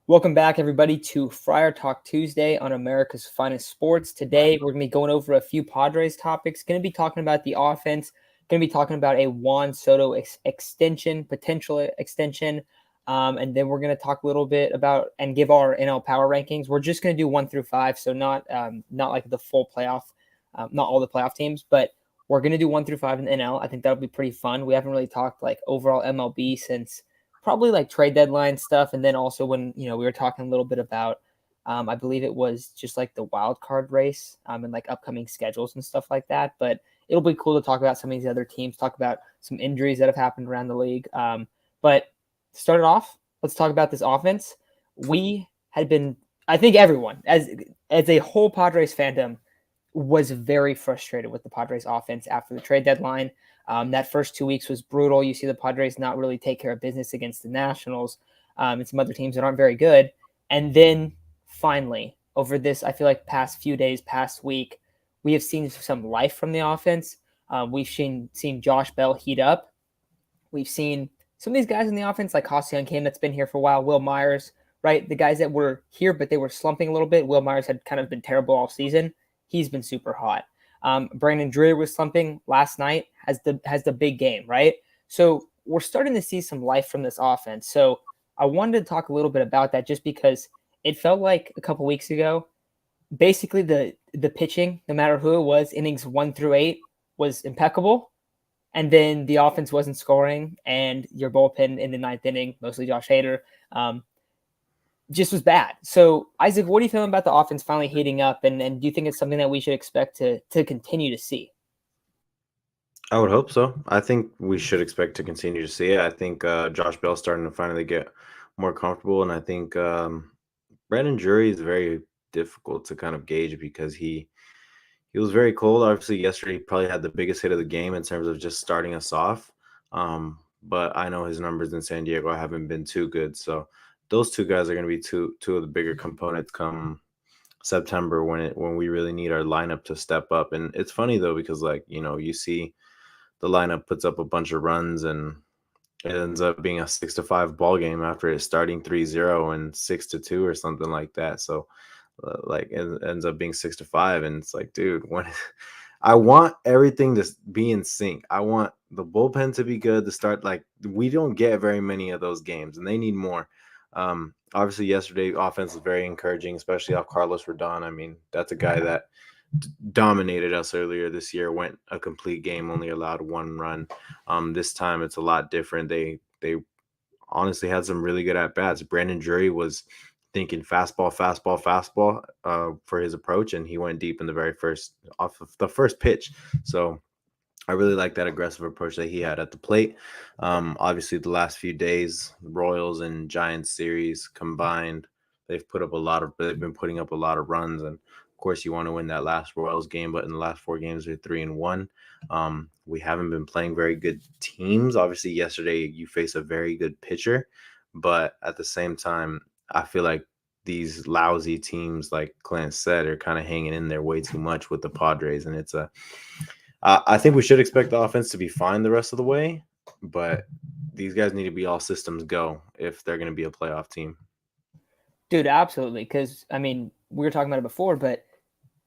Welcome back, everybody, to Friar Talk Tuesday on America's Finest Sports. Today, we're going to be going over a few Padres topics. Going to be talking about the offense. Going to be talking about a Juan Soto extension, potential extension, and then we're going to talk a little bit about and give our NL power rankings. We're just going to do 1 through 5, so not like the full playoff, not all the playoff teams, but we're going to do 1 through 5 in the NL. I think that'll be pretty fun. We haven't really talked like overall MLB since probably like trade deadline stuff. And then also when, we were talking a little bit about, I believe it was just like the wild card race and like upcoming schedules and stuff like that. But it'll be cool to talk about some of these other teams, talk about some injuries that have happened around the league. But to start it off, let's talk about this offense. We had been, I think everyone, as a whole Padres fandom, was very frustrated with the Padres offense after the trade deadline. That first 2 weeks was brutal. You see the Padres not really take care of business against the Nationals and some other teams that aren't very good. And then finally, over this, I feel like past few days, past week, we have seen some life from the offense. We've seen Josh Bell heat up. We've seen some of these guys in the offense, like Ha-Seong Kim, that's been here for a while, Will Myers, right? The guys that were here, but they were slumping a little bit. Will Myers had kind of been terrible all season. He's been super hot. Brandon Dreer was slumping last night, has the big game, right? So we're starting to see some life from this offense. So I wanted to talk a little bit about that just because it felt like a couple weeks ago, basically the pitching, no matter who it was, innings 1 through 8 was impeccable. And then the offense wasn't scoring, and your bullpen in the ninth inning, mostly Josh Hader, just was bad. So, Isaac, what are you feeling about the offense finally heating up, and do you think it's something that we should expect to continue to see? I would hope so. I think we should expect to continue to see it. I think Josh Bell's starting to finally get more comfortable, and I think Brandon Drury is very difficult to kind of gauge because he was very cold. Obviously, yesterday he probably had the biggest hit of the game in terms of just starting us off. But I know his numbers in San Diego haven't been too good, so those two guys are going to be two of the bigger components come September when we really need our lineup to step up. And it's funny though because you see the lineup puts up a bunch of runs and it ends up being a 6-5 ball game after it starting 3-0 and 6-2 or something like that. So like it ends up being 6-5 and it's like, dude, when I want everything to be in sync. I want the bullpen to be good to start. Like we don't get very many of those games and they need more. Obviously yesterday offense was very encouraging, especially off Carlos Rodon. I mean, that's a guy that dominated us earlier this year, went a complete game, only allowed one run. This time it's a lot different. They honestly had some really good at bats. Brandon Drury was thinking fastball, fastball, fastball for his approach, and he went deep in the very first off of the first pitch. So I really like that aggressive approach that he had at the plate. Obviously, the last few days, Royals and Giants series combined, they've been putting up a lot of runs, and of course, you want to win that last Royals game. But in the last 4 games, they're 3-1. We haven't been playing very good teams. Obviously, yesterday you face a very good pitcher, but at the same time, I feel like these lousy teams, like Clint said, are kind of hanging in there way too much with the Padres, and I think we should expect the offense to be fine the rest of the way, but these guys need to be all systems go if they're going to be a playoff team. Dude, absolutely. Because, I mean, we were talking about it before, but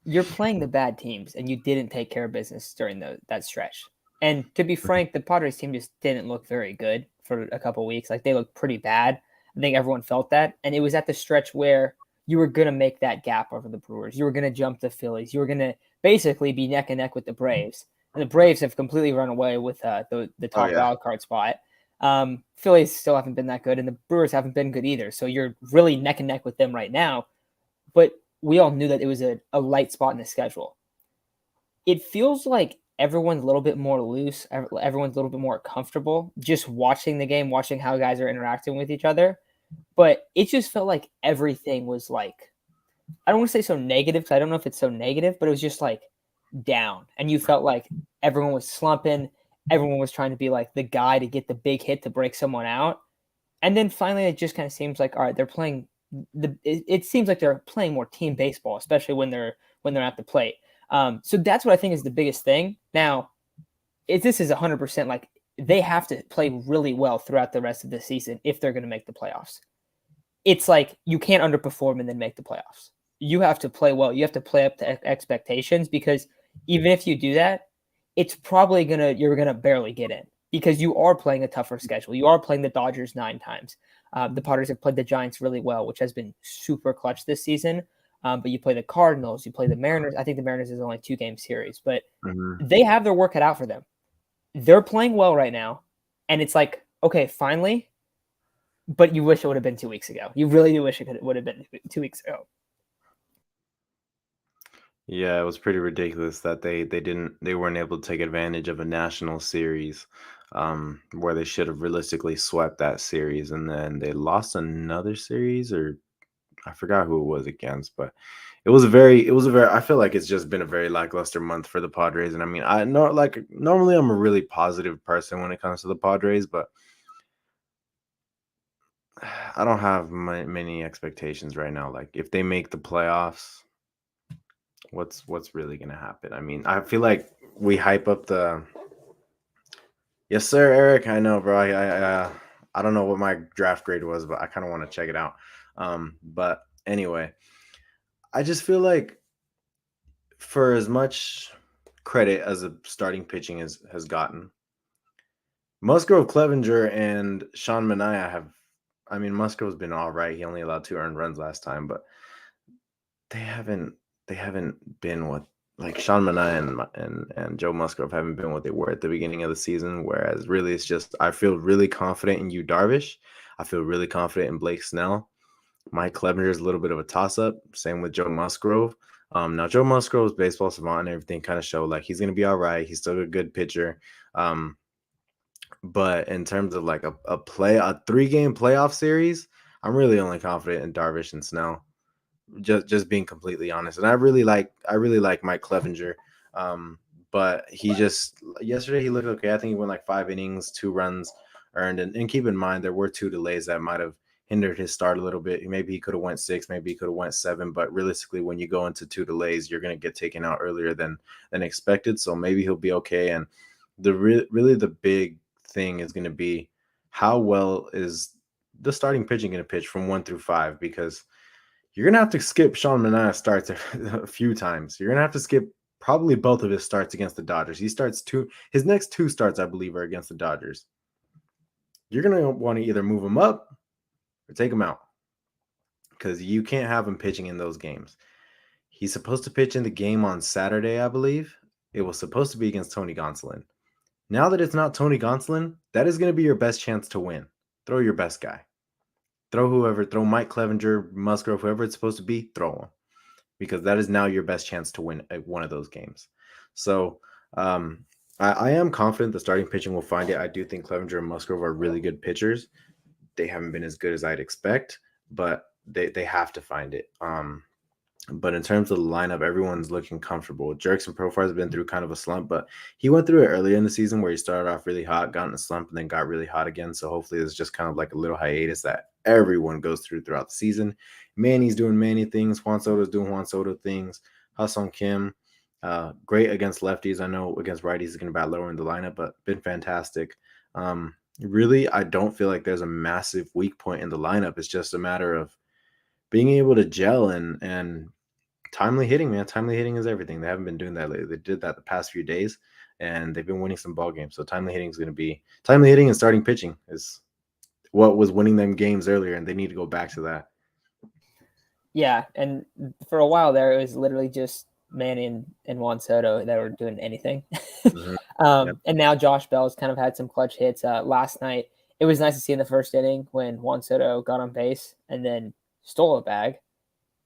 you're playing the bad teams, and you didn't take care of business during that stretch. And to be frank, the Padres team just didn't look very good for a couple of weeks. Like, they looked pretty bad. I think everyone felt that. And it was at the stretch where you were going to make that gap over the Brewers. You were going to jump the Phillies. You were going to basically be neck and neck with the Braves. And the Braves have completely run away with the Oh top yeah. wild card spot. Phillies still haven't been that good, and the Brewers haven't been good either. So you're really neck and neck with them right now. But we all knew that it was a light spot in the schedule. It feels like everyone's a little bit more loose. Everyone's a little bit more comfortable just watching the game, watching how guys are interacting with each other. But it just felt like everything was like, I don't want to say so negative because I don't know if it's so negative, but it was just like down. And you felt like everyone was slumping. Everyone was trying to be like the guy to get the big hit to break someone out. And then finally, it just kind of seems like, all right, they're playing it seems like they're playing more team baseball, especially when they're at the plate. So that's what I think is the biggest thing. Now, if this is 100%, like they have to play really well throughout the rest of the season if they're going to make the playoffs. it's like you can't underperform and then make the playoffs. You have to play well. You have to play up to expectations, because even if you do that, it's probably you're gonna barely get in, because you are playing a tougher schedule. You are playing the Dodgers 9 times. The Padres have played the Giants really well, which has been super clutch this season. But you play the Cardinals, you play the Mariners. I think the Mariners is only 2-game series, but they have their work cut out for them. They're playing well right now, and it's like, okay, finally. But you wish it would have been 2 weeks ago. You really do wish it would have been 2 weeks ago. Yeah, it was pretty ridiculous that they weren't able to take advantage of a national series, where they should have realistically swept that series, and then they lost another series, or I forgot who it was against, but it was a very I feel like it's just been a very lackluster month for the Padres. And I mean, I know, like, normally I'm a really positive person when it comes to the Padres, but I don't have many expectations right now. Like, if they make the playoffs, what's really gonna happen? I mean, I feel like we hype up the yes, sir, Eric. I know, bro. I don't know what my draft grade was, but I kind of want to check it out. But anyway, I just feel like, for as much credit as the starting pitching has gotten, Musgrove, Clevenger, and Sean Manaea have. I mean, Musgrove's been all right. He only allowed 2 earned runs last time, but they haven't they haven't been what, like, Sean Manaea and Joe Musgrove haven't been what they were at the beginning of the season. Whereas really, it's just, I feel really confident in you, Darvish. I feel really confident in Blake Snell. Mike Clevenger is a little bit of a toss-up. Same with Joe Musgrove. Now, Joe Musgrove's baseball savant and everything kind of show like he's going to be all right. He's still a good pitcher. But in terms of like a 3-game playoff series, I'm really only confident in Darvish and Snell. Just being completely honest. And I really like Mike Clevenger. But he just, yesterday he looked okay. I think he went like 5 innings, 2 runs earned. And keep in mind, there were 2 delays that might have hindered his start a little bit. Maybe he could have went 6, maybe he could have went 7. But realistically, when you go into 2 delays, you're going to get taken out earlier than expected. So maybe he'll be okay. And really the big thing is going to be, how well is the starting pitching going to pitch from 1 through 5? Because you're going to have to skip Sean Manaea starts a few times. You're going to have to skip probably both of his starts against the Dodgers. His next 2 starts, I believe, are against the Dodgers. You're going to want to either move him up or take him out, because you can't have him pitching in those games. He's supposed to pitch in the game on Saturday, I believe. It was supposed to be against Tony Gonsolin. Now that it's not Tony Gonsolin, that is going to be your best chance to win. Throw your best guy. Throw Mike Clevenger, Musgrove, whoever it's supposed to be, throw him. Because that is now your best chance to win one of those games. So I am confident the starting pitching will find it. I do think Clevenger and Musgrove are really good pitchers. They haven't been as good as I'd expect, but they have to find it. But in terms of the lineup, everyone's looking comfortable. Jerks and Profar has been through kind of a slump, but he went through it earlier in the season where he started off really hot, got in a slump, and then got really hot again. So hopefully it's just kind of like a little hiatus that everyone goes through throughout the season. Manny's doing Manny things. Juan Soto's doing Juan Soto things. Ha-Seong Kim, great against lefties. I know against righties he's going to bat lower in the lineup, but been fantastic. Really, I don't feel like there's a massive weak point in the lineup. It's just a matter of being able to gel and timely hitting, man. Timely hitting is everything. They haven't been doing that lately. They did that the past few days, and they've been winning some ball games. So timely hitting and starting pitching is what was winning them games earlier, and they need to go back to that. Yeah, and for a while there, it was literally just Manny and Juan Soto that were doing anything. Yep. And now Josh Bell's kind of had some clutch hits. Last night, it was nice to see in the first inning when Juan Soto got on base and then stole a bag,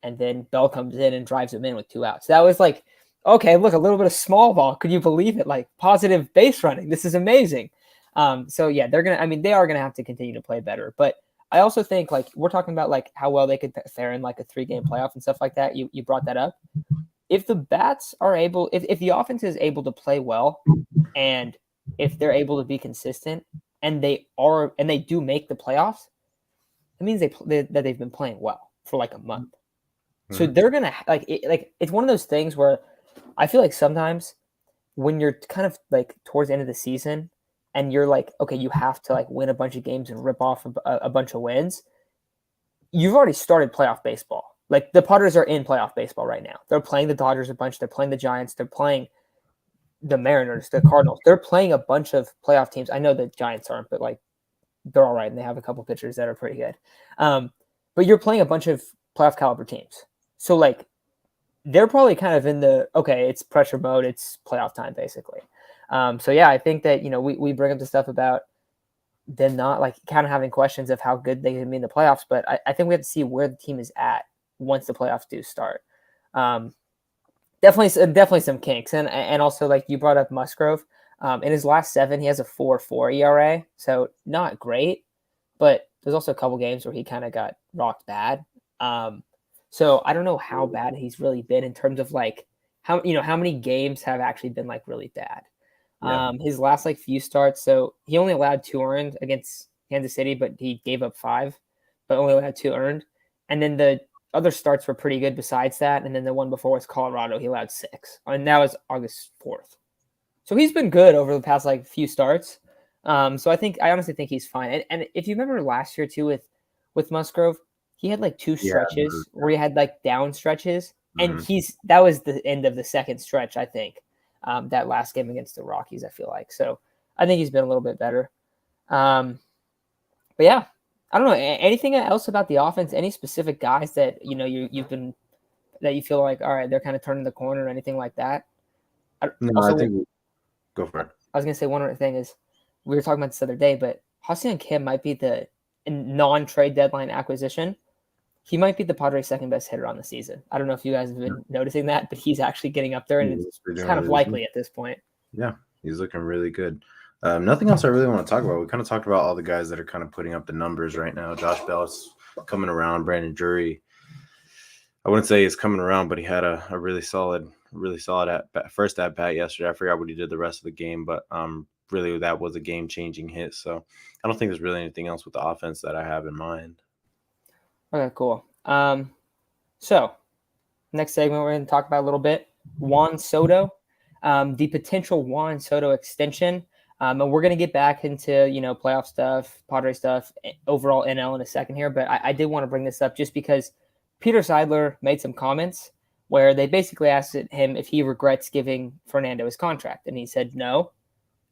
and then Bell comes in and drives him in with 2 outs. That was like, okay, look, a little bit of small ball. Could you believe it? Like, positive base running. This is amazing. So yeah, they are gonna have to continue to play better. But I also think, like, we're talking about like how well they could fare in like a 3-game playoff and stuff like that. You brought that up. If the bats are able, if the offense is able to play well, and if they're able to be consistent, and they do make the playoffs, it means that they've been playing well for like a month. So they're gonna it's one of those things where I feel like sometimes when you're kind of like towards the end of the season and you're like, okay, you have to like win a bunch of games and rip off a bunch of wins. you've already started playoff baseball. Like the Padres are in playoff baseball right now. They're playing the Dodgers a bunch. They're playing the Giants. They're playing the Mariners, the Cardinals. They're playing a bunch of playoff teams. I know the Giants aren't, but like they're all right, and they have a couple pitchers that are pretty good. But you're playing a bunch of playoff caliber teams. So like they're probably kind of in the okay, it's pressure mode, it's playoff time basically. So yeah, I think that we bring up the stuff about them not like kind of having questions of how good they can be in the playoffs, but I think we have to see where the team is at once the playoffs do start. Definitely some kinks, and also like you brought up Musgrove. In his last 7, he has a 4.4 ERA, so not great, but there's also a couple games where he kind of got rocked bad. So I don't know how bad he's really been in terms of like how many games have actually been like really bad. Yeah. His last like few starts, so he only allowed 2 earned against Kansas City, but he gave up 5, but only allowed 2 earned. And then the other starts were pretty good besides that. And then the one before was Colorado, he allowed 6, and that was August 4th. So he's been good over the past like few starts. So I honestly think he's fine. And if you remember last year too with Musgrove, he had like 2 stretches where he had like down stretches, and that was the end of the second stretch, I think. That last game against the Rockies, I feel like. So I think he's been a little bit better. But yeah, I don't know anything else about the offense. Any specific guys that you've been that you feel like all right, they're kind of turning the corner or anything like that. No, I think go for it. I was gonna say one other thing is we were talking about this the other day, but Ha-Seong Kim might be the non-trade deadline acquisition. He might be the Padres' second best hitter on the season. I don't know if you guys have been noticing that, but he's actually getting up there, and it's kind of likely at this point. Yeah, he's looking really good. Nothing else I really want to talk about. We kind of talked about all the guys that are kind of putting up the numbers right now. Josh Bell's coming around. Brandon Drury, I wouldn't say he's coming around, but he had a really solid first at bat yesterday. I forgot what he did the rest of the game, but really that was a game-changing hit. So I don't think there's really anything else with the offense that I have in mind. Okay, cool. So next segment we're going to talk about a little bit Juan Soto, the potential Juan Soto extension. And we're going to get back into, playoff stuff, Padre stuff, overall NL in a second here. But I did want to bring this up just because Peter Seidler made some comments where they basically asked him if he regrets giving Fernando his contract. And he said, no,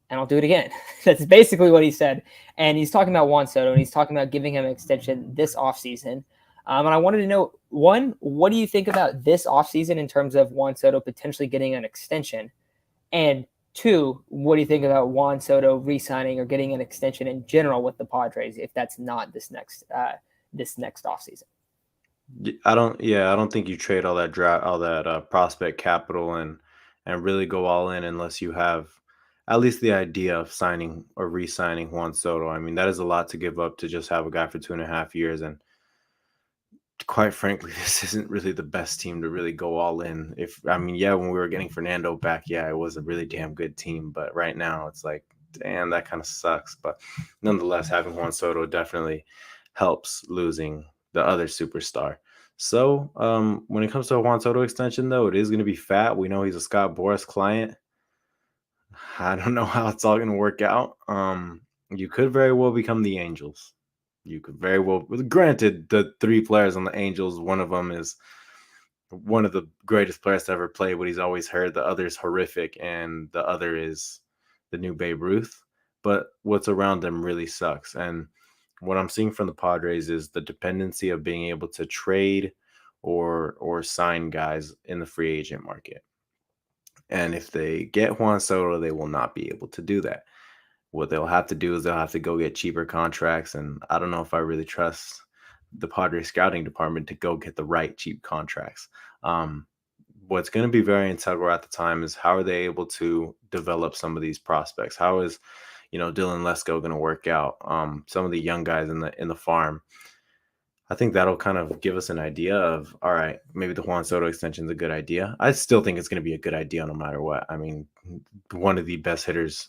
and I'll do it again. That's basically what he said. And he's talking about Juan Soto, and he's talking about giving him an extension this offseason. And I wanted to know, one, what do you think about this offseason in terms of Juan Soto potentially getting an extension? And 2, what do you think about Juan Soto re-signing or getting an extension in general with the Padres if that's not this next offseason? I don't think you trade all that prospect capital and really go all in unless you have at least the idea of signing or re-signing Juan Soto. I mean, that is a lot to give up to just have a guy for 2.5 years. And quite frankly, this isn't really the best team to really go all in. When we were getting Fernando back, it was a really damn good team. But right now it's like, damn, that kind of sucks. But nonetheless, having Juan Soto definitely helps losing the other superstar. So when it comes to a Juan Soto extension, though, it is going to be fat. We know he's a Scott Boras client. I don't know how it's all going to work out. You could very well become the Angels. You could very well, granted, the 3 players on the Angels, one of them is one of the greatest players to ever play, but he's always heard. The other is horrific, and the other is the new Babe Ruth. But what's around them really sucks. And what I'm seeing from the Padres is the dependency of being able to trade or sign guys in the free agent market. And if they get Juan Soto, they will not be able to do that. What they'll have to do is they'll have to go get cheaper contracts. And I don't know if I really trust the Padres scouting department to go get the right cheap contracts. What's going to be very integral at the time is how are they able to develop some of these prospects? How is, Dylan Lesko going to work out? Some of the young guys in the farm. I think that'll kind of give us an idea of, all right, maybe the Juan Soto extension is a good idea. I still think it's going to be a good idea no matter what. I mean, one of the best hitters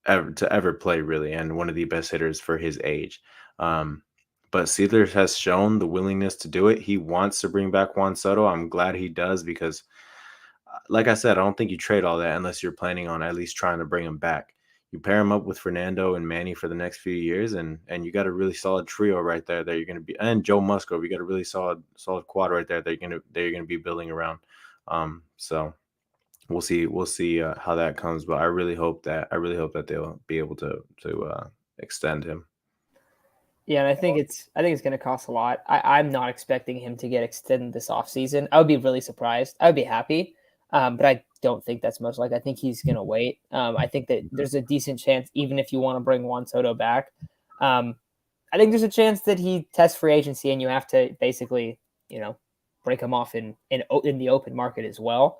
ever play, really, and one of the best hitters for his age. But Seidler has shown the willingness to do it. He wants to bring back Juan Soto. I'm glad he does because, like I said, I don't think you trade all that unless you're planning on at least trying to bring him back. You pair him up with Fernando and Manny for the next few years, and you got a really solid trio right there that you're going to be, and Joe Musgrove. You got a really solid quad right there that you're gonna be building around. So we'll see how that comes, but I really hope that they'll be able to extend him. Yeah, and I think it's going to cost a lot. I'm not expecting him to get extended this offseason. I would be really surprised. I would be happy, but I don't think that's most likely. I think he's going to wait. I think that there's a decent chance, even if you want to bring Juan Soto back, I think there's a chance that he tests free agency, and you have to basically, break him off in the open market as well,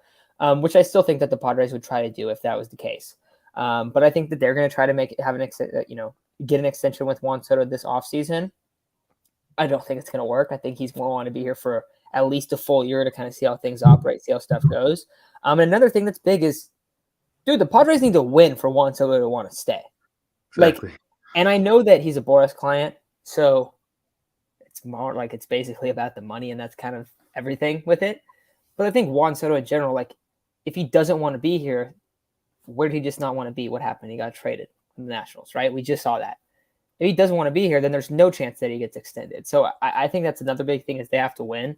which I still think that the Padres would try to do if that was the case. But I think that they're going to try to get an extension with Juan Soto this offseason. I don't think it's going to work. I think he's going to want to be here for at least a full year to kind of see how things operate, see how stuff goes. And another thing that's big is, dude, the Padres need to win for Juan Soto to want to stay. Exactly. And I know that he's a Boras client, so it's more like it's basically about the money, and that's kind of everything with it. But I think Juan Soto in general, like, if he doesn't want to be here, where did he just not want to be? What happened? He got traded from the Nationals, right? We just saw that. If he doesn't want to be here, then there's no chance that he gets extended. So I think that's another big thing is they have to win.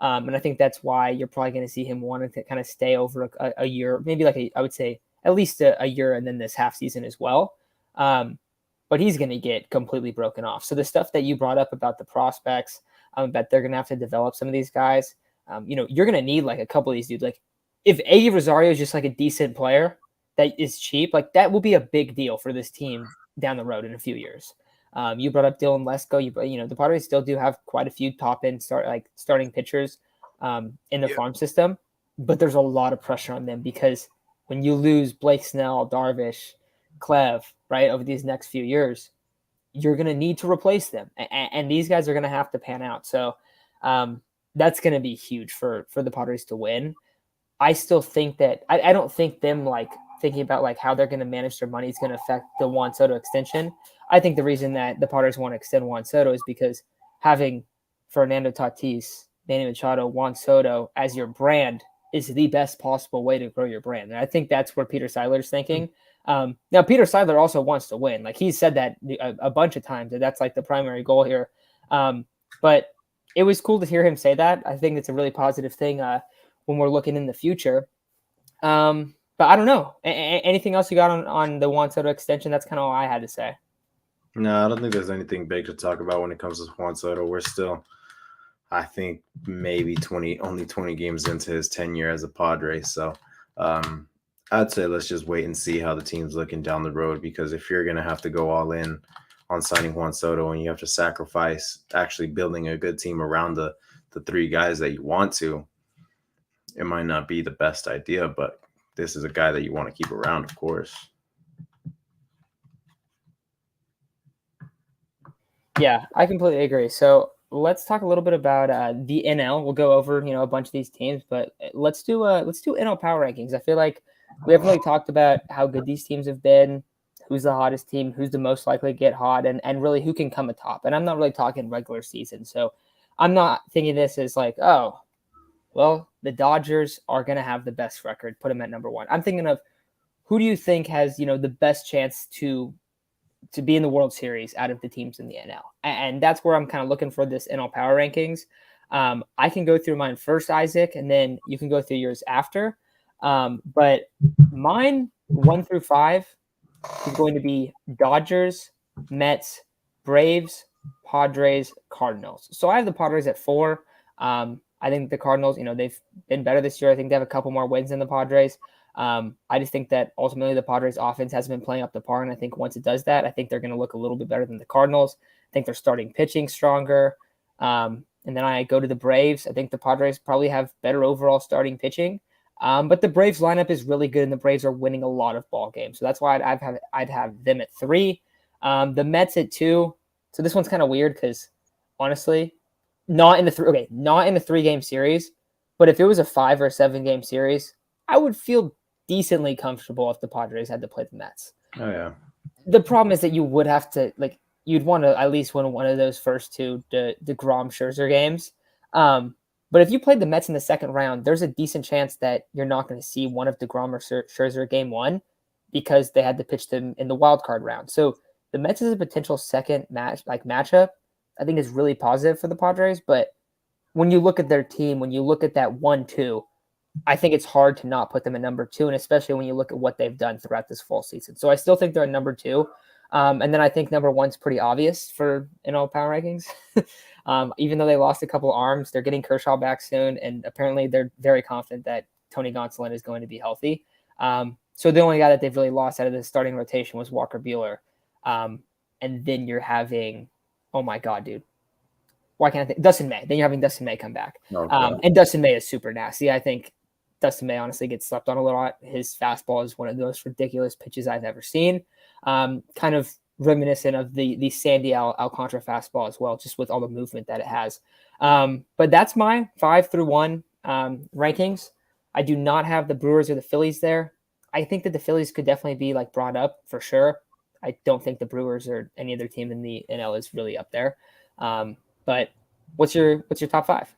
And I think that's why you're probably going to see him wanting to kind of stay over a year, maybe I would say at least a year, and then this half season as well. But he's going to get completely broken off. So the stuff that you brought up about the prospects, that they're going to have to develop some of these guys. You're going to need like a couple of these dudes. Like if Eddie Rosario is just like a decent player that is cheap, like that will be a big deal for this team down the road in a few years. You brought up Dylan Lesko. The Padres still do have quite a few top end starting pitchers in the farm system, but there's a lot of pressure on them because when you lose Blake Snell, Darvish, Clev, right, over these next few years, you're going to need to replace them, and these guys are going to have to pan out. So that's going to be huge for the Padres to win. I still think that I don't think them like thinking about like how they're going to manage their money is going to affect the Juan Soto extension. I think the reason that the Padres want to extend Juan Soto is because having Fernando Tatis, Manny Machado, Juan Soto as your brand is the best possible way to grow your brand. And I think that's where Peter Seidler's thinking. Now, Peter Seidler also wants to win. Like he's said that a bunch of times, that that's like the primary goal here. But it was cool to hear him say that. I think it's a really positive thing when we're looking in the future. But I don't know. Anything else you got on the Juan Soto extension? That's kind of all I had to say. No, I don't think there's anything big to talk about when it comes to Juan Soto. We're still, I think, maybe only 20 games into his tenure as a Padre. So I'd say let's just wait and see how the team's looking down the road, because if you're going to have to go all in on signing Juan Soto and you have to sacrifice actually building a good team around the three guys that you want to, it might not be the best idea, but this is a guy that you want to keep around, of course. Yeah, I completely agree. So let's talk a little bit about the NL. We'll go over a bunch of these teams, but let's do NL power rankings. I feel like we haven't really talked about how good these teams have been, who's the hottest team, who's the most likely to get hot, and really who can come atop. And I'm not really talking regular season, so I'm not thinking this as like, oh, well, the Dodgers are going to have the best record, put them at number one. I'm thinking of who do you think has the best chance to be in the World Series out of the teams in the NL. And that's where I'm kind of looking for this NL power rankings. I can go through mine first, Isaac, and then you can go through yours after. But mine 1 through 5 is going to be Dodgers, Mets, Braves, Padres, Cardinals. So I have the Padres at 4. I think the Cardinals, they've been better this year. I think they have a couple more wins than the Padres. I just think that ultimately the Padres offense hasn't been playing up to par. And I think once it does that, I think they're going to look a little bit better than the Cardinals. I think they're starting pitching stronger. And then I go to the Braves. I think the Padres probably have better overall starting pitching. But the Braves lineup is really good and the Braves are winning a lot of ball games. So that's why I'd have them at 3. The Mets at 2. So this one's kind of weird because honestly, not in the 3-game series, but if it was a 5 or 7-game series, I would feel decently comfortable if the Padres had to play the Mets. Oh, yeah. The problem is that you would have to, you'd want to at least win one of those first 2 DeGrom Scherzer games. But if you played the Mets in the second round, there's a decent chance that you're not going to see one of DeGrom or Scherzer game 1. because they had to pitch them in the wild card round. So the Mets is a potential second matchup. I think is really positive for the Padres. But when you look at their team, when you look at that 1-2, I think it's hard to not put them at number 2, and especially when you look at what they've done throughout this full season. So I still think they're at number 2. And then I think number 1's pretty obvious for power rankings. Even though they lost a couple arms, they're getting Kershaw back soon, and apparently they're very confident that Tony Gonsolin is going to be healthy. So the only guy that they've really lost out of the starting rotation was Walker Buehler. And then you're having, oh my God, dude. Why can't I think? Dustin May. Then you're having Dustin May come back. And Dustin May is super nasty. I think Dustin May honestly gets slept on a lot. His fastball is one of the most ridiculous pitches I've ever seen. Kind of reminiscent of the Sandy Alcantara fastball as well, just with all the movement that it has. But that's my 5-1 rankings. I do not have the Brewers or the Phillies there. I think that the Phillies could definitely be like brought up for sure. I don't think the Brewers or any other team in the NL is really up there. But what's your top 5?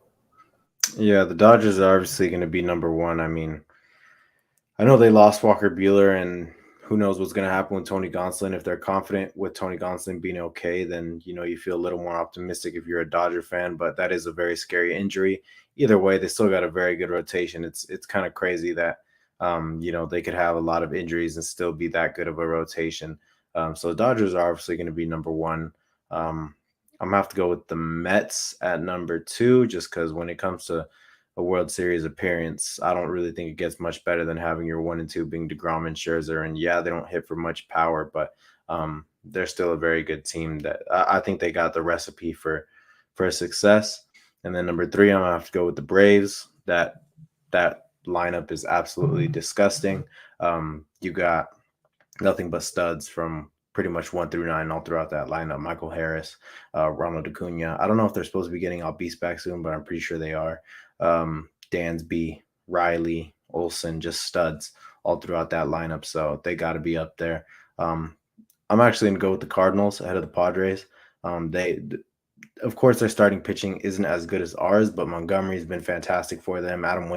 Yeah, the Dodgers are obviously going to be number 1. I mean, I know they lost Walker Buehler, and who knows what's going to happen with Tony Gonsolin. If they're confident with Tony Gonsolin being okay, then, you feel a little more optimistic if you're a Dodger fan, but that is a very scary injury. Either way, they still got a very good rotation. It's kind of crazy that, they could have a lot of injuries and still be that good of a rotation. So the Dodgers are obviously going to be number 1. I'm going to have to go with the Mets at number 2, just because when it comes to a World Series appearance, I don't really think it gets much better than having your 1 and 2 being DeGrom and Scherzer. And yeah, they don't hit for much power, but they're still a very good team that I think they got the recipe for success. And then number 3, I'm going to have to go with the Braves. That lineup is absolutely disgusting. You got nothing but studs from pretty much 1 through 9 all throughout that lineup. Michael Harris, Ronald Acuna. I don't know if they're supposed to be getting Albies back soon, but I'm pretty sure they are. Dansby, Riley, Olsen, just studs all throughout that lineup. So they got to be up there. I'm actually going to go with the Cardinals ahead of the Padres. Of course, their starting pitching isn't as good as ours, but Montgomery's been fantastic for them. Adam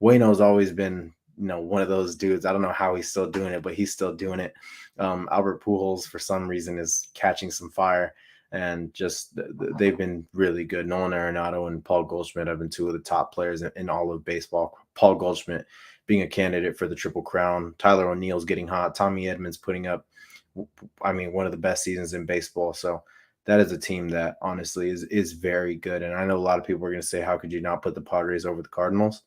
Waino's always been, one of those dudes. I don't know how he's still doing it, but he's still doing it. Albert Pujols, for some reason, is catching some fire, and just they've been really good. Nolan Arenado and Paul Goldschmidt have been 2 of the top players in all of baseball. Paul Goldschmidt being a candidate for the Triple Crown. Tyler O'Neill's getting hot. Tommy Edmonds putting up, one of the best seasons in baseball. So that is a team that honestly is very good. And I know a lot of people are going to say, how could you not put the Padres over the Cardinals?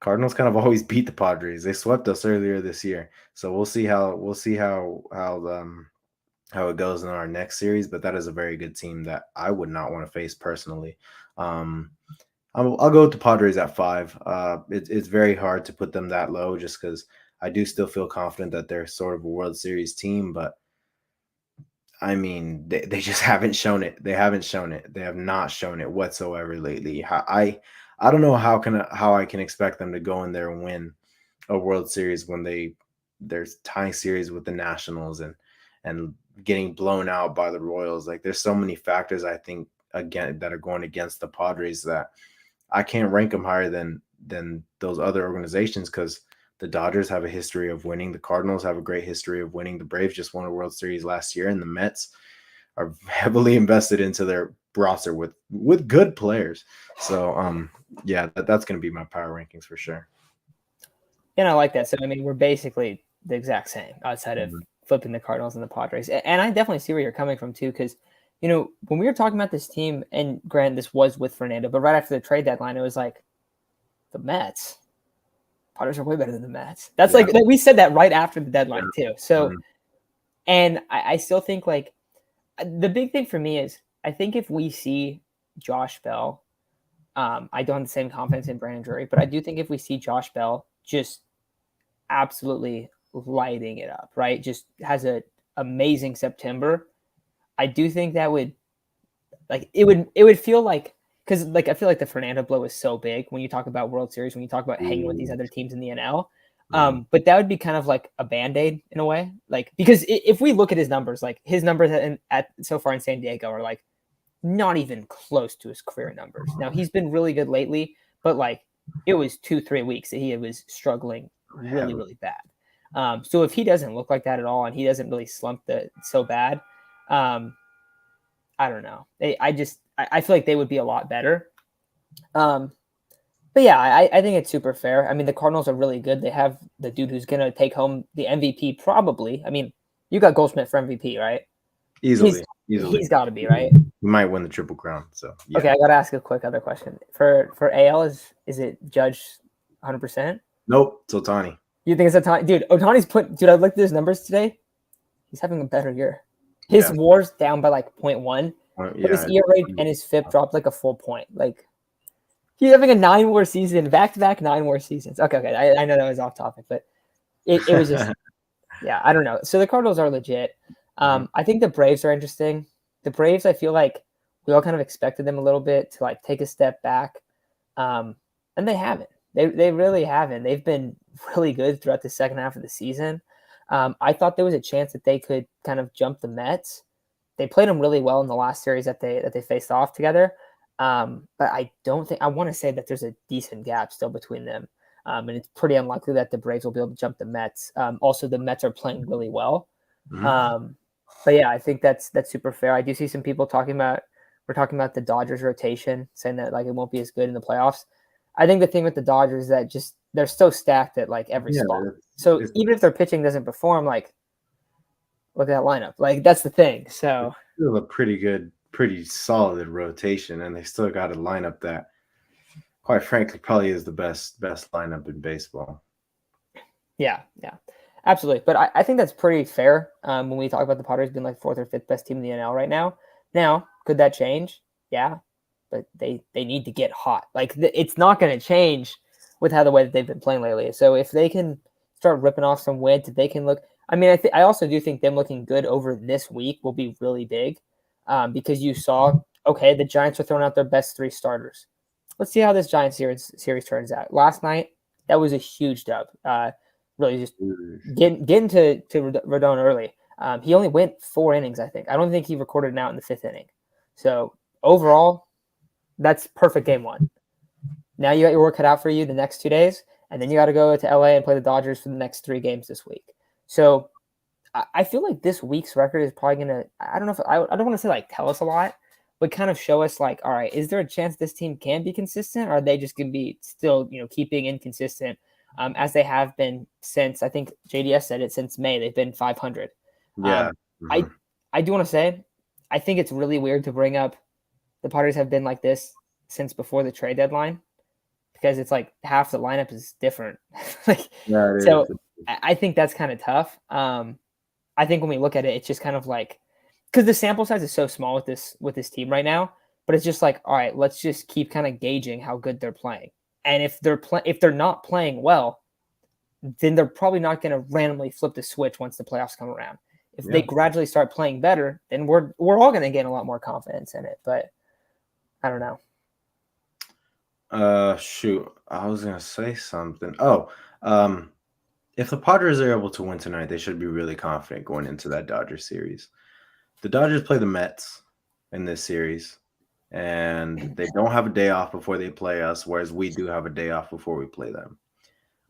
Cardinals kind of always beat the Padres. They swept us earlier this year, so we'll see how it goes in our next series. But that is a very good team that I would not want to face personally. I'll go with the Padres at 5. It's very hard to put them that low, just because I do still feel confident that they're sort of a World Series team, but I mean, they just haven't shown it. They haven't shown it. They have not shown it whatsoever lately. I don't know how I can expect them to go in there and win a World Series when they're tying series with the Nationals and getting blown out by the Royals. Like, there's so many factors I think again that are going against the Padres that I can't rank them higher than those other organizations, because the Dodgers have a history of winning. The Cardinals have a great history of winning. The Braves just won a World Series last year, and the Mets are heavily invested into their roster with good players. So, yeah, that's going to be my power rankings for sure. And I like that. So, I mean, we're basically the exact same outside of flipping the Cardinals and the Padres. And I definitely see where you're coming from, too, because, when we were talking about this team, and granted, this was with Fernando, but right after the trade deadline, it was like, the Mets. Padres are way better than the Mets. That's like we said that right after the deadline too. So, and I still think like the big thing for me is I think if we see Josh Bell, I don't have the same confidence in Brandon Drury, but I do think if we see Josh Bell just absolutely lighting it up, right? Just has an amazing September. I do think that would it would feel like, because like I feel like the Fernando blow is so big when you talk about World Series, when you talk about hanging with these other teams in the NL. But that would be kind of like a Band-Aid in a way. Like, because if we look at his numbers, like his numbers at so far in San Diego are like not even close to his career numbers. Now he's been really good lately, but like it was 2-3 weeks that he was struggling really, really bad. So if he doesn't look like that at all, and he doesn't really slump so bad, I don't know. I feel like they would be a lot better. But yeah, I think it's super fair. I mean, the Cardinals are really good. They have the dude who's gonna take home the MVP probably. I mean, you got Goldschmidt for MVP, right? Easily. He's got to be, right? He might win the Triple Crown. So yeah. Okay, I gotta ask a quick other question. For AL, is it Judge 100%? Nope, it's Ohtani. You think it's Ohtani? Dude, Dude, I looked at his numbers today. He's having a better year. His WAR's down by like 0.1. But his ERA and his FIP dropped like a full point. Like, he's having a 9-WAR season, back-to-back 9-WAR seasons. Okay. I know that was off topic, but it was just, yeah, I don't know. So the Cardinals are legit. I think the Braves are interesting. The Braves, I feel like we all kind of expected them a little bit to like take a step back, and they haven't. They really haven't. They've been really good throughout the second half of the season. I thought there was a chance that they could kind of jump the Mets. They played them really well in the last series that they faced off together. But I don't think I want to say that there's a decent gap still between them. And it's pretty unlikely that the Braves will be able to jump the Mets. Also, the Mets are playing really well. But yeah, I think that's super fair. I do see some people talking about the Dodgers rotation, saying that like it won't be as good in the playoffs. I think the thing with the Dodgers is that just they're so stacked at like every spot. So even if their pitching doesn't perform, like look at that lineup. Like that's the thing. So it's still a pretty solid rotation, and they still got a lineup that, quite frankly, probably is the best lineup in baseball. Yeah, absolutely. But I think that's pretty fair when we talk about the Padres being like 4th or 5th best team in the NL right now. Now, could that change? Yeah, but they need to get hot. Like it's not going to change with the way that they've been playing lately. So if they can start ripping off some wins, if they can look. I mean, I also do think them looking good over this week will be really big because you saw, okay, the Giants are throwing out their best 3 starters. Let's see how this Giants series turns out. Last night, that was a huge dub. Really just getting to Rodon early. He only went 4 innings, I think. I don't think he recorded an out in the 5th inning. So overall, that's perfect game 1. Now you got your work cut out for you the next 2 days, and then you got to go to LA and play the Dodgers for the next 3 games this week. So I feel like this week's record is probably going to, I don't know if I don't want to say like tell us a lot, but kind of show us like, all right, is there a chance this team can be consistent, or are they just going to be still, keeping inconsistent as they have been since, I think JDS said it, since May, they've been 500. Yeah. I do want to say, I think it's really weird to bring up the Padres have been like this since before the trade deadline, because it's like half the lineup is different. I think that's kind of tough. I think when we look at it, it's just kind of like, because the sample size is so small with this team right now, but it's just like, all right, let's just keep kind of gauging how good they're playing. And if they're not playing well, then they're probably not going to randomly flip the switch once the playoffs come around. If they gradually start playing better, then we're all going to gain a lot more confidence in it. But I don't know. Shoot, I was gonna say something. If the Padres are able to win tonight, they should be really confident going into that Dodgers series. The Dodgers play the Mets in this series, and they don't have a day off before they play us, whereas we do have a day off before we play them.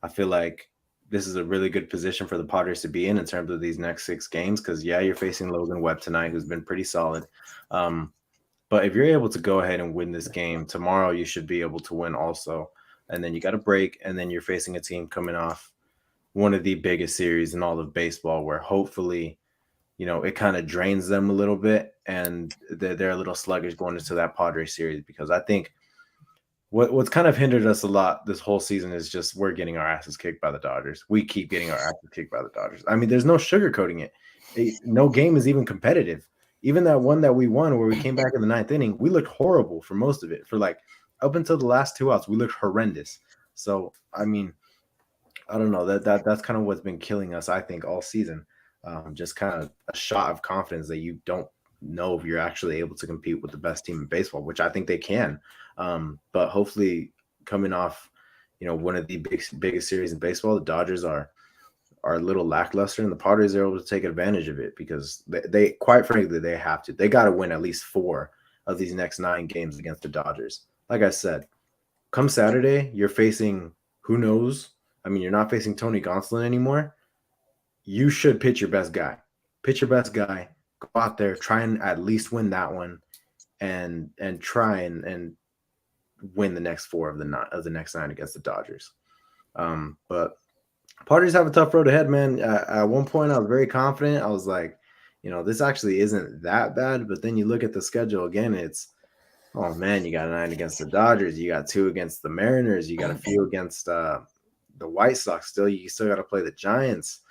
I feel like this is a really good position for the Padres to be in terms of these next 6 games, because you're facing Logan Webb tonight, who's been pretty solid. But if you're able to go ahead and win this game tomorrow, you should be able to win also. And then you got a break, and then you're facing a team coming off one of the biggest series in all of baseball, where hopefully, it kind of drains them a little bit, and they're a little sluggish going into that Padres series, because I think what's kind of hindered us a lot this whole season is just we're getting our asses kicked by the Dodgers. We keep getting our asses kicked by the Dodgers. I mean, there's no sugarcoating it. No game is even competitive. Even that one that we won where we came back in the 9th inning, we looked horrible for most of it. For like up until the last 2 outs, we looked horrendous. So, I mean, I don't know. That's kind of what's been killing us, I think, all season. Just kind of a shot of confidence that you don't know if you're actually able to compete with the best team in baseball, which I think they can. But hopefully coming off, one of the biggest series in baseball, the Dodgers are a little lackluster, and the Padres are able to take advantage of it, because they quite frankly, they have to. They got to win at least 4 of these next 9 games against the Dodgers. Like I said, come Saturday, you're facing who knows? I mean, you're not facing Tony Gonsolin anymore. you should pitch your best guy. Pitch your best guy. Go out there, try and at least win that one, and try and win the next 4 of the next 9 against the Dodgers. But Padres have a tough road ahead, man. At one point, I was very confident. I was like, this actually isn't that bad. But then you look at the schedule again, it's, oh man, you got 9 against the Dodgers, you got 2 against the Mariners, you got a few against the White Sox. You still got to play the Giants,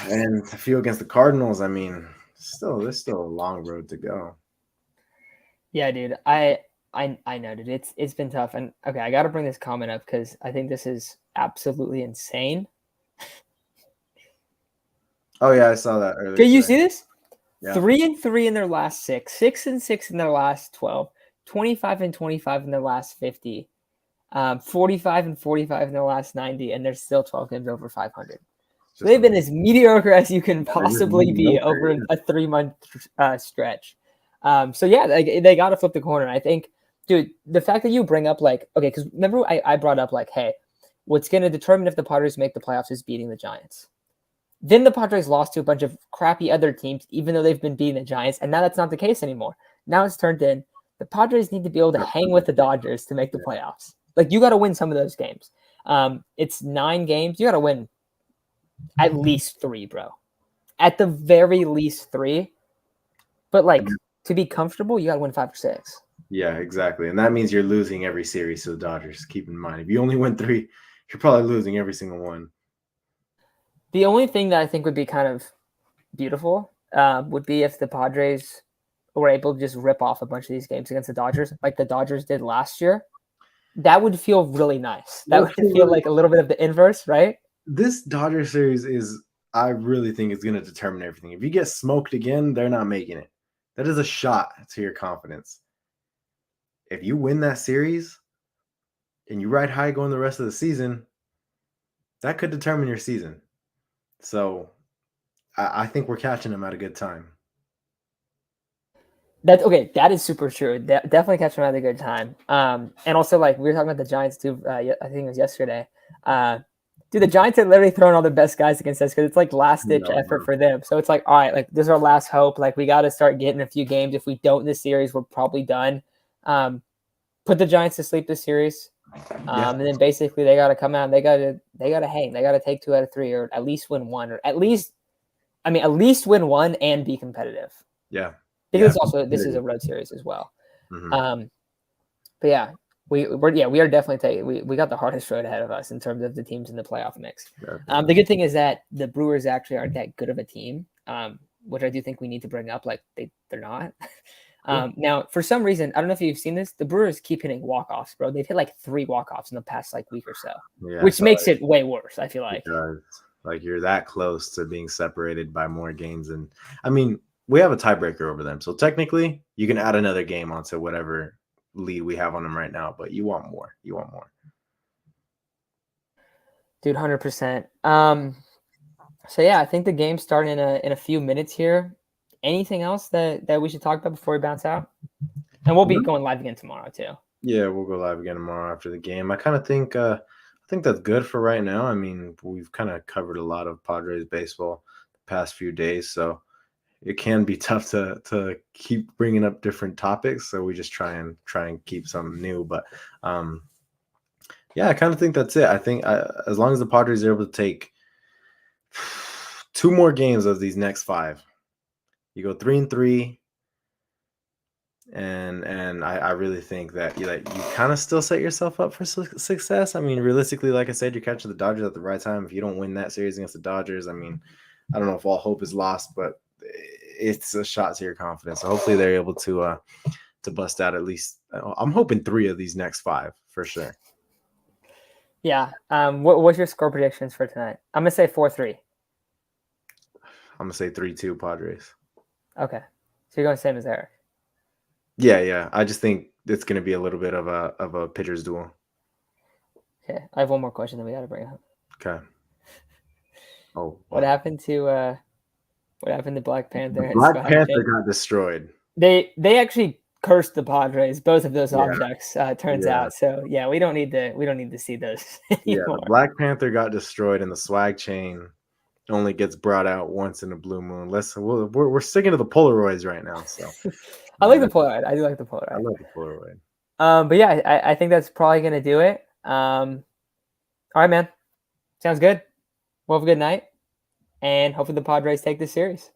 and a few against the Cardinals. I mean, there's still a long road to go. Yeah, dude. I know, dude. It's been tough. And okay, I got to bring this comment up because I think this is absolutely insane. Oh yeah, I saw that earlier. Did you see this? Yeah. 3-3 in their last 6, 6-6 in their last 12, 25-25 in their last 50, 45-45 in their last 90, and they're still 12 games over 500. So they've been as mediocre as you can possibly be over a 3-month stretch. So yeah, they got to flip the corner. I think, dude, the fact that you bring up okay, because remember I brought up hey, what's going to determine if the Padres make the playoffs is beating the Giants. Then the Padres lost to a bunch of crappy other teams, even though they've been beating the Giants, and now that's not the case anymore. Now it's turned in. The Padres need to be able to hang with the Dodgers to make the playoffs. You got to win some of those games. It's 9 games. You got to win at least 3, bro. At the very least 3. But to be comfortable, you got to win 5 or 6. Yeah, exactly. And that means you're losing every series to the Dodgers. Keep in mind, if you only win 3, you're probably losing every single one. The only thing that I think would be kind of beautiful would be if the Padres were able to just rip off a bunch of these games against the Dodgers, like the Dodgers did last year. That would feel really nice. That would feel like a little bit of the inverse, right? This Dodger series I really think, is going to determine everything. If you get smoked again, they're not making it. That is a shot to your confidence. If you win that series and you ride high going the rest of the season, that could determine your season. So I think we're catching them at a good time. That's okay. That is super true. Definitely catching them at a good time. And also, we were talking about the Giants too. I think it was yesterday. Dude, the Giants are literally throwing all their best guys against us because it's last ditch effort for them. So it's all right, this is our last hope. We got to start getting a few games. If we don't in this series, we're probably done. Put the Giants to sleep this series. And then basically they got to come out and they got to hang. They got to take 2 out of 3 or at least win 1 or at least win 1 and be competitive. Yeah. Because this is a road series as well. Mm-hmm. But yeah, we are definitely taking. We got the hardest road ahead of us in terms of the teams in the playoff mix. Yeah. The good thing is that the Brewers actually aren't that good of a team, which I do think we need to bring up. They're not. Now, for some reason, I don't know if you've seen this. The Brewers keep hitting walk-offs, bro. They've hit 3 walk-offs in the past week or so, which makes it way worse. I feel like. You're that close to being separated by more games, and I mean, we have a tiebreaker over them. So technically, you can add another game onto whatever lead we have on them right now, but you want more. Dude, 100%. So yeah, I think the game's starting in a few minutes here. Anything else that we should talk about before we bounce out? And we'll be going live again tomorrow too. Yeah, we'll go live again tomorrow after the game. I kind of think that's good for right now. I mean, we've kind of covered a lot of Padres baseball the past few days, so it can be tough to keep bringing up different topics. So we just try and keep something new. But yeah, I kind of think that's it. I think as long as the Padres are able to take 2 more games of these next 5, you go 3-3, and I really think that you kind of still set yourself up for success. I mean, realistically, like I said, you're catching the Dodgers at the right time. If you don't win that series against the Dodgers, I mean, I don't know if all hope is lost, but it's a shot to your confidence. So hopefully they're able to bust out at least. I'm hoping 3 of these next 5 for sure. Yeah. What's your score predictions for tonight? I'm gonna say 4-3. I'm gonna say 3-2 Padres. Okay, so you're going same as Eric. Yeah. I just think it's gonna be a little bit of a pitcher's duel. Okay, I have one more question that we got to bring up. Okay. Oh. What happened to Black Panther? Black Panther got destroyed. They actually cursed the Padres, both of those objects. Turns out. So yeah, we don't need to see those anymore. Yeah, the Black Panther got destroyed, and the swag chain only gets brought out once in a blue moon. We're sticking to the Polaroids right now. So I like the Polaroid. I do like the I Polaroid. love the Polaroid. But yeah, I think that's probably gonna do it. All right, man. Sounds good. Well, have a good night, and hopefully the Padres take this series.